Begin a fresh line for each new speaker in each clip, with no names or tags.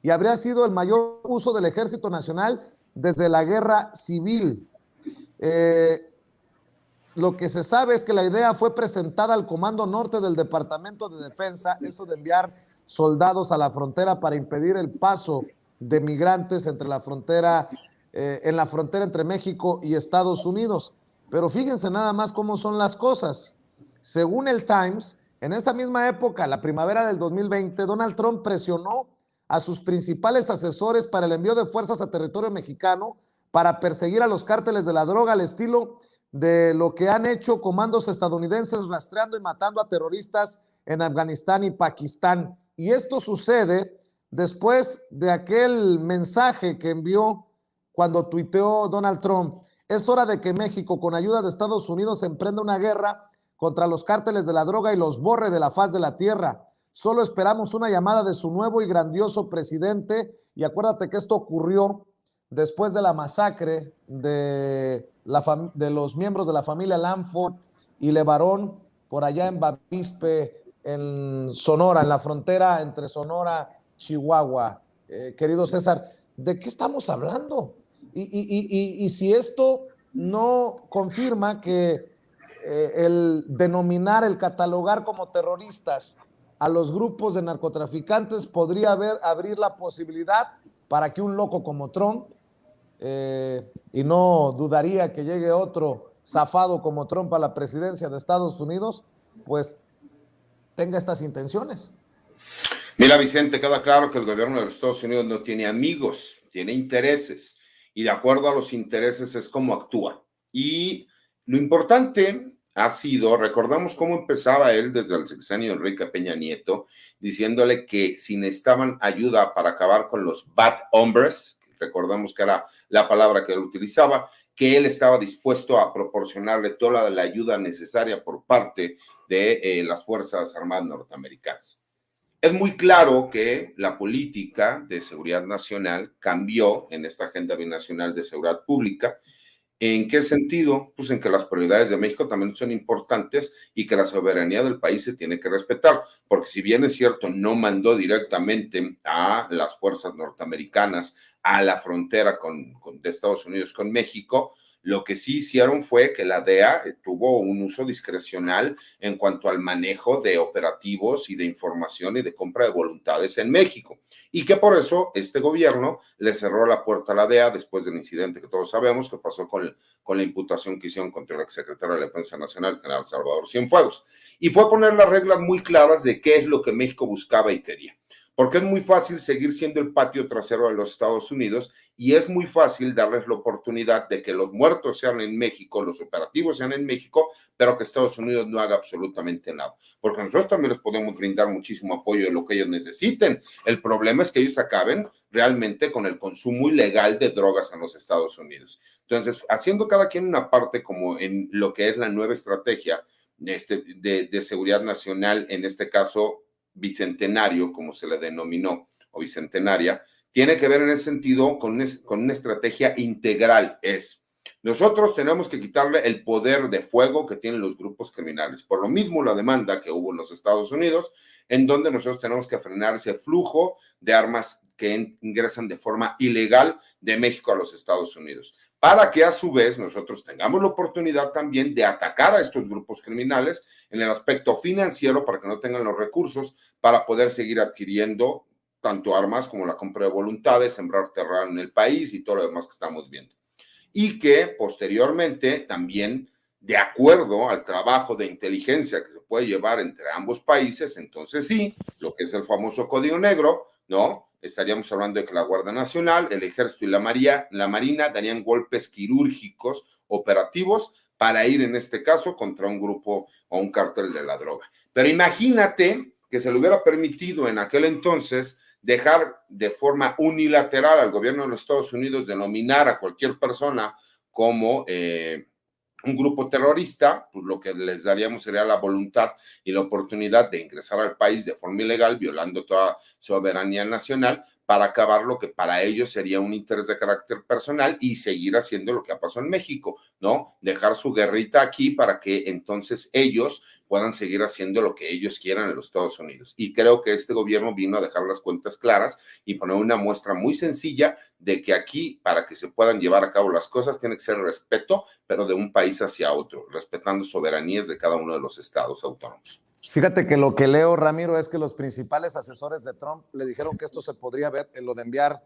y habría sido el mayor uso del Ejército Nacional desde la Guerra Civil. Lo que se sabe es que la idea fue presentada al Comando Norte del Departamento de Defensa, eso de enviar soldados a la frontera para impedir el paso de migrantes entre la frontera, en la frontera entre México y Estados Unidos. Pero fíjense nada más cómo son las cosas. Según el Times, en esa misma época, la primavera del 2020, Donald Trump presionó a sus principales asesores para el envío de fuerzas a territorio mexicano para perseguir a los cárteles de la droga al estilo de lo que han hecho comandos estadounidenses rastreando y matando a terroristas en Afganistán y Pakistán. Y esto sucede después de aquel mensaje que envió cuando tuiteó Donald Trump: es hora de que México, con ayuda de Estados Unidos, emprenda una guerra contra los cárteles de la droga y los borre de la faz de la tierra. Solo esperamos una llamada de su nuevo y grandioso presidente. Y acuérdate que esto ocurrió después de la masacre de los miembros de la familia Lanford y Levarón por allá en Bavispe, en Sonora, en la frontera entre Sonora y Chihuahua. Querido César, ¿de qué estamos hablando? Y si esto no confirma que el denominar, el catalogar como terroristas a los grupos de narcotraficantes podría abrir la posibilidad para que un loco como Trump, y no dudaría que llegue otro zafado como Trump a la presidencia de Estados Unidos, pues tenga estas intenciones.
Mira, Vicente, queda claro que el gobierno de los Estados Unidos no tiene amigos, tiene intereses, y de acuerdo a los intereses es como actúa. Y lo importante ha sido, recordamos cómo empezaba él desde el sexenio de Enrique Peña Nieto, diciéndole que si necesitaban ayuda para acabar con los bad hombres, recordamos que era la palabra que él utilizaba, que él estaba dispuesto a proporcionarle toda la ayuda necesaria por parte de las Fuerzas Armadas norteamericanas. Es muy claro que la política de seguridad nacional cambió en esta agenda binacional de seguridad pública. ¿En qué sentido? Pues en que las prioridades de México también son importantes y que la soberanía del país se tiene que respetar, porque si bien es cierto, no mandó directamente a las fuerzas norteamericanas a la frontera de Estados Unidos con México, lo que sí hicieron fue que la DEA tuvo un uso discrecional en cuanto al manejo de operativos y de información y de compra de voluntades en México. Y que por eso este gobierno le cerró la puerta a la DEA después del incidente que todos sabemos que pasó con la imputación que hicieron contra el exsecretario de la Defensa Nacional, general Salvador Cienfuegos. Y fue poner las reglas muy claras de qué es lo que México buscaba y quería. Porque es muy fácil seguir siendo el patio trasero de los Estados Unidos y es muy fácil darles la oportunidad de que los muertos sean en México, los operativos sean en México, pero que Estados Unidos no haga absolutamente nada. Porque nosotros también les podemos brindar muchísimo apoyo de lo que ellos necesiten. El problema es que ellos acaben realmente con el consumo ilegal de drogas en los Estados Unidos. Entonces, haciendo cada quien una parte como en lo que es la nueva estrategia de seguridad nacional, en este caso bicentenario, como se le denominó, o bicentenaria, tiene que ver en ese sentido con una estrategia integral. Nosotros tenemos que quitarle el poder de fuego que tienen los grupos criminales. Por lo mismo, la demanda que hubo en los Estados Unidos, en donde nosotros tenemos que frenar ese flujo de armas que ingresan de forma ilegal de México a los Estados Unidos, para que a su vez nosotros tengamos la oportunidad también de atacar a estos grupos criminales en el aspecto financiero para que no tengan los recursos para poder seguir adquiriendo tanto armas como la compra de voluntades, sembrar terreno en el país y todo lo demás que estamos viendo. Y que posteriormente también, de acuerdo al trabajo de inteligencia que se puede llevar entre ambos países, entonces sí, lo que es el famoso Código Negro, ¿no? Estaríamos hablando de que la Guardia Nacional, el Ejército y la Marina darían golpes quirúrgicos operativos para ir, en este caso, contra un grupo o un cártel de la droga. Pero imagínate que se le hubiera permitido en aquel entonces dejar de forma unilateral al gobierno de los Estados Unidos denominar a cualquier persona como un grupo terrorista, pues lo que les daríamos sería la voluntad y la oportunidad de ingresar al país de forma ilegal, violando toda soberanía nacional, para acabar lo que para ellos sería un interés de carácter personal y seguir haciendo lo que ha pasado en México, ¿no? Dejar su guerrita aquí para que entonces ellos puedan seguir haciendo lo que ellos quieran en los Estados Unidos. Y creo que este gobierno vino a dejar las cuentas claras y poner una muestra muy sencilla de que aquí, para que se puedan llevar a cabo las cosas, tiene que ser respeto, pero de un país hacia otro, respetando soberanías de cada uno de los estados autónomos.
Fíjate que lo que leo, Ramiro, es que los principales asesores de Trump le dijeron que esto se podría ver en lo de enviar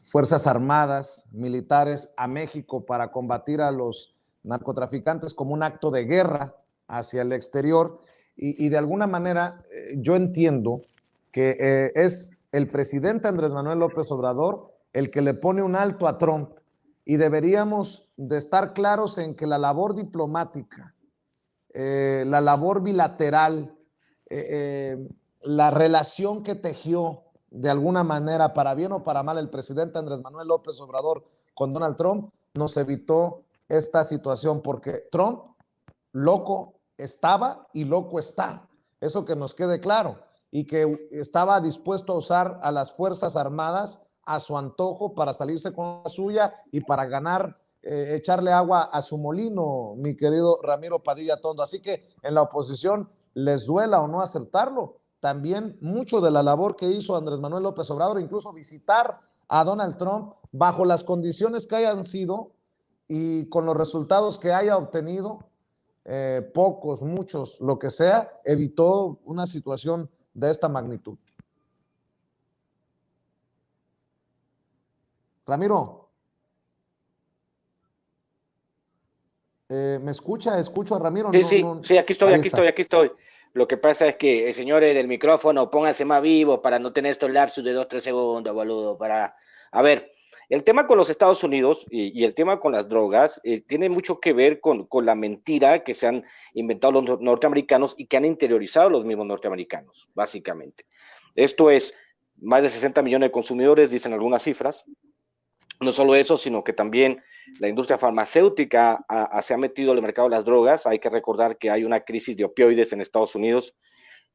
fuerzas armadas, militares a México para combatir a los narcotraficantes como un acto de guerra hacia el exterior. Y de alguna manera yo entiendo que es el presidente Andrés Manuel López Obrador el que le pone un alto a Trump, y deberíamos de estar claros en que la labor diplomática, la labor bilateral, la relación que tejió de alguna manera, para bien o para mal, el presidente Andrés Manuel López Obrador con Donald Trump, nos evitó esta situación, porque Trump loco estaba y loco está, eso que nos quede claro, y que estaba dispuesto a usar a las Fuerzas Armadas a su antojo para salirse con la suya y para ganar, echarle agua a su molino, mi querido Ramiro Padilla Tondo. Así que en la oposición, les duela o no aceptarlo, también mucho de la labor que hizo Andrés Manuel López Obrador, incluso visitar a Donald Trump bajo las condiciones que hayan sido y con los resultados que haya obtenido, pocos, muchos, lo que sea, evitó una situación de esta magnitud. Ramiro, ¿me escucha? Escucho a Ramiro.
Sí,
No,
sí,
no.
sí, aquí estoy,
Ahí
aquí
está.
estoy, aquí estoy. Lo que pasa es que, señores del micrófono, pónganse más vivos para no tener estos lapsus de 2, 3 segundos, boludo. A ver, el tema con los Estados Unidos y el tema con las drogas tiene mucho que ver con la mentira que se han inventado los norteamericanos y que han interiorizado los mismos norteamericanos, básicamente. Esto es, más de 60 millones de consumidores, dicen algunas cifras. No solo eso, sino que también la industria farmacéutica se ha metido al mercado de las drogas. Hay que recordar que hay una crisis de opioides en Estados Unidos.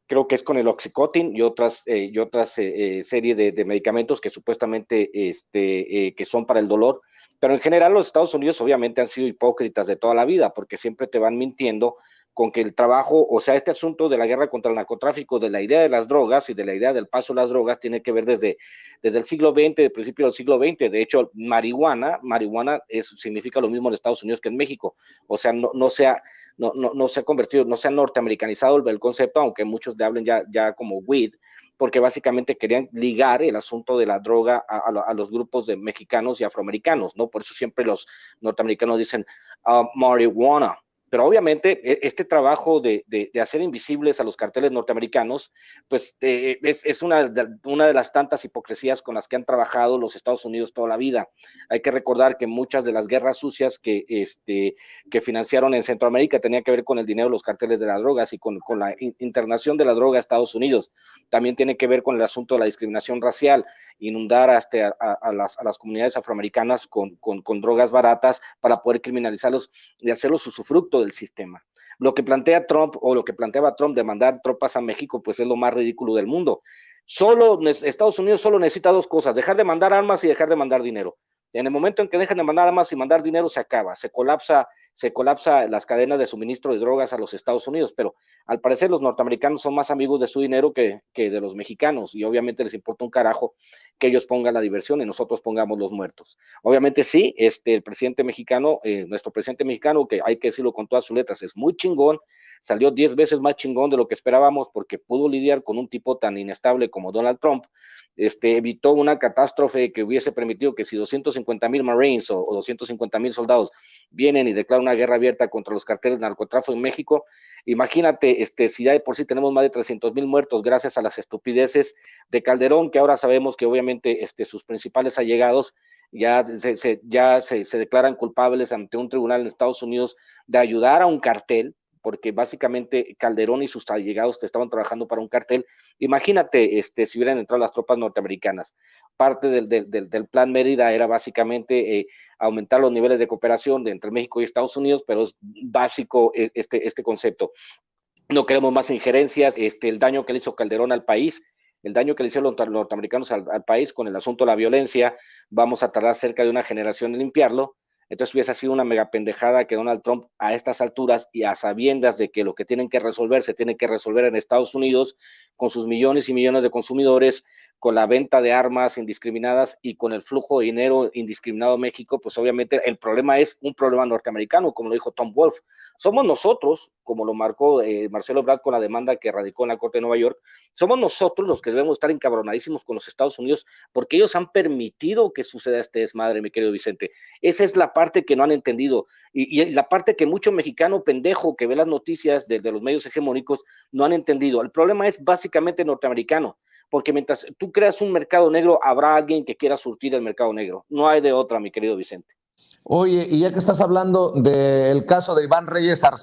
Creo que es con el Oxycontin y otras serie de medicamentos que supuestamente que son para el dolor. Pero en general los Estados Unidos obviamente han sido hipócritas de toda la vida, porque siempre te van mintiendo con que el trabajo, o sea, este asunto de la guerra contra el narcotráfico, de la idea de las drogas y de la idea del paso de las drogas, tiene que ver desde el siglo XX, del principio del siglo XX. De hecho, marihuana significa lo mismo en Estados Unidos que en México. O sea, no se ha convertido, no se ha norteamericanizado el concepto, aunque muchos le hablen ya como weed, porque básicamente querían ligar el asunto de la droga a los grupos de mexicanos y afroamericanos, ¿no? Por eso siempre los norteamericanos dicen marihuana. Pero obviamente este trabajo de hacer invisibles a los carteles norteamericanos, pues es una de las tantas hipocresías con las que han trabajado los Estados Unidos toda la vida. Hay que recordar que muchas de las guerras sucias que financiaron en Centroamérica tenían que ver con el dinero de los carteles de las drogas y con la internación de la droga a Estados Unidos. También tiene que ver con el asunto de la discriminación racial, inundar a las comunidades afroamericanas con drogas baratas para poder criminalizarlos y hacerlos usufructo del sistema. Lo que plantea Trump, o lo que planteaba Trump de mandar tropas a México, pues es lo más ridículo del mundo. Estados Unidos solo necesita dos cosas: dejar de mandar armas y dejar de mandar dinero. En el momento en que dejan de mandar armas y mandar dinero, se acaba, se colapsa las cadenas de suministro de drogas a los Estados Unidos. Pero al parecer los norteamericanos son más amigos de su dinero que de los mexicanos, y obviamente les importa un carajo que ellos pongan la diversión y nosotros pongamos los muertos. Obviamente sí, el presidente mexicano, nuestro presidente mexicano, que hay que decirlo con todas sus letras, es muy chingón, salió 10 veces más chingón de lo que esperábamos, porque pudo lidiar con un tipo tan inestable como Donald Trump. Evitó una catástrofe que hubiese permitido que si 250,000 Marines o 250,000 soldados vienen y declaran una guerra abierta contra los carteles de narcotráfico en México, imagínate si ya de por sí tenemos más de 300,000 muertos gracias a las estupideces de Calderón, que ahora sabemos que obviamente sus principales allegados ya se declaran culpables ante un tribunal en Estados Unidos de ayudar a un cartel, porque básicamente Calderón y sus allegados estaban trabajando para un cartel. Imagínate si hubieran entrado las tropas norteamericanas. Parte del plan Mérida era básicamente aumentar los niveles de cooperación entre México y Estados Unidos, pero es básico este concepto. No queremos más injerencias. El daño que le hizo Calderón al país, el daño que le hicieron los norteamericanos al país con el asunto de la violencia, vamos a tardar cerca de una generación en limpiarlo. Entonces hubiese sido una mega pendejada que Donald Trump a estas alturas y a sabiendas de que lo que tienen que resolver se tiene que resolver en Estados Unidos con sus millones y millones de consumidores, con la venta de armas indiscriminadas y con el flujo de dinero indiscriminado a México, pues obviamente el problema es un problema norteamericano, como lo dijo Tom Wolf. Somos nosotros, como lo marcó Marcelo Ebrard con la demanda que radicó en la Corte de Nueva York, somos nosotros los que debemos estar encabronadísimos con los Estados Unidos porque ellos han permitido que suceda este desmadre, mi querido Vicente. Esa es la parte que no han entendido y la parte que mucho mexicano pendejo que ve las noticias de los medios hegemónicos no han entendido. El problema es básicamente norteamericano, porque mientras tú creas un mercado negro, habrá alguien que quiera surtir el mercado negro. No hay de otra, mi querido Vicente.
Oye, y ya que estás hablando del caso de Iván Reyes Arce